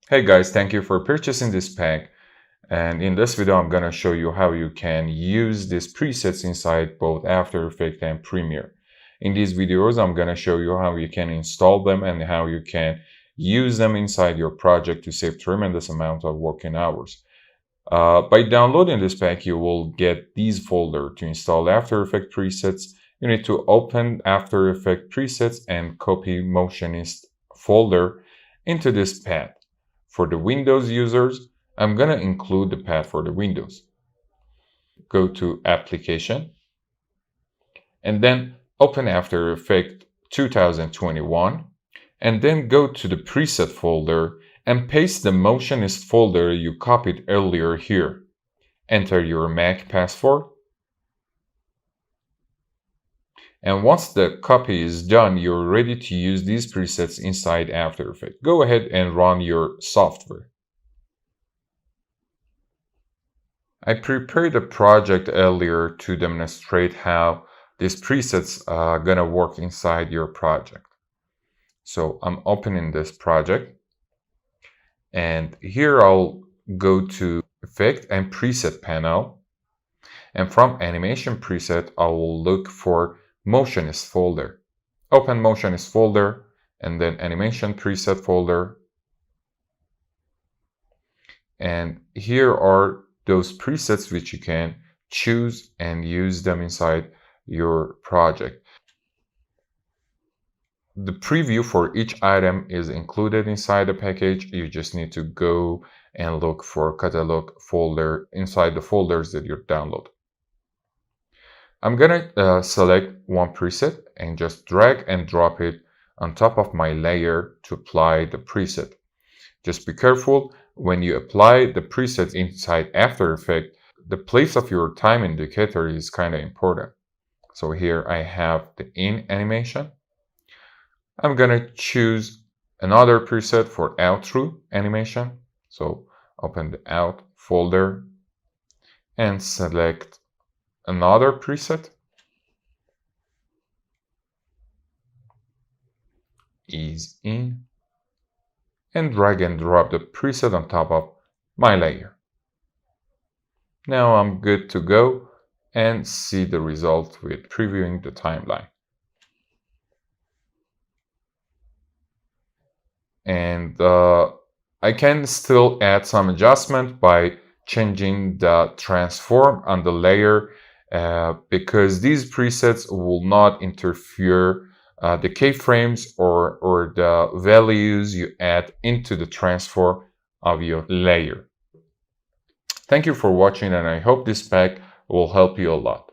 Hey guys, thank you for purchasing this pack. And in this video, I'm going to show you how you can use these presets inside both After Effects and Premiere. In these videos, I'm going to show you how you can install them and how you can use them inside your project to save tremendous amount of working hours. By downloading this pack, you will get these folder to install After Effects presets. You need to open After Effects presets and copy Motionist folder into this path. For the Windows users, I'm going to include the path for the Windows. Go to Application, and then open After Effects 2021, and then go to the Preset folder and paste the Motionist folder you copied earlier here. Enter your Mac password. And once the copy is done, you're ready to use these presets inside After Effects. Go ahead and run your software. I prepared a project earlier to demonstrate how these presets are gonna work inside your project. So I'm opening this project, and here I'll go to Effect and Preset panel, and from Animation Preset, I will look for Motionist folder. Open Motionist folder and then Animation Preset folder. And here are those presets which you can choose and use them inside your project. The preview for each item is included inside the package. You just need to go and look for catalog folder inside the folders that you download. I'm gonna select one preset and just drag and drop it on top of my layer to apply the preset. Just be careful when you apply the preset inside After Effects, the place of your time indicator is kind of important. So here I have the in animation. I'm gonna choose another preset for out through animation. So open the out folder and select another preset, ease in, and drag and drop the preset on top of my layer. Now I'm good to go and see the result with previewing the timeline. And I can still add some adjustment by changing the transform on the layer because these presets will not interfere the keyframes or the values you add into the transform of your layer. Thank you for watching, and I hope this pack will help you a lot.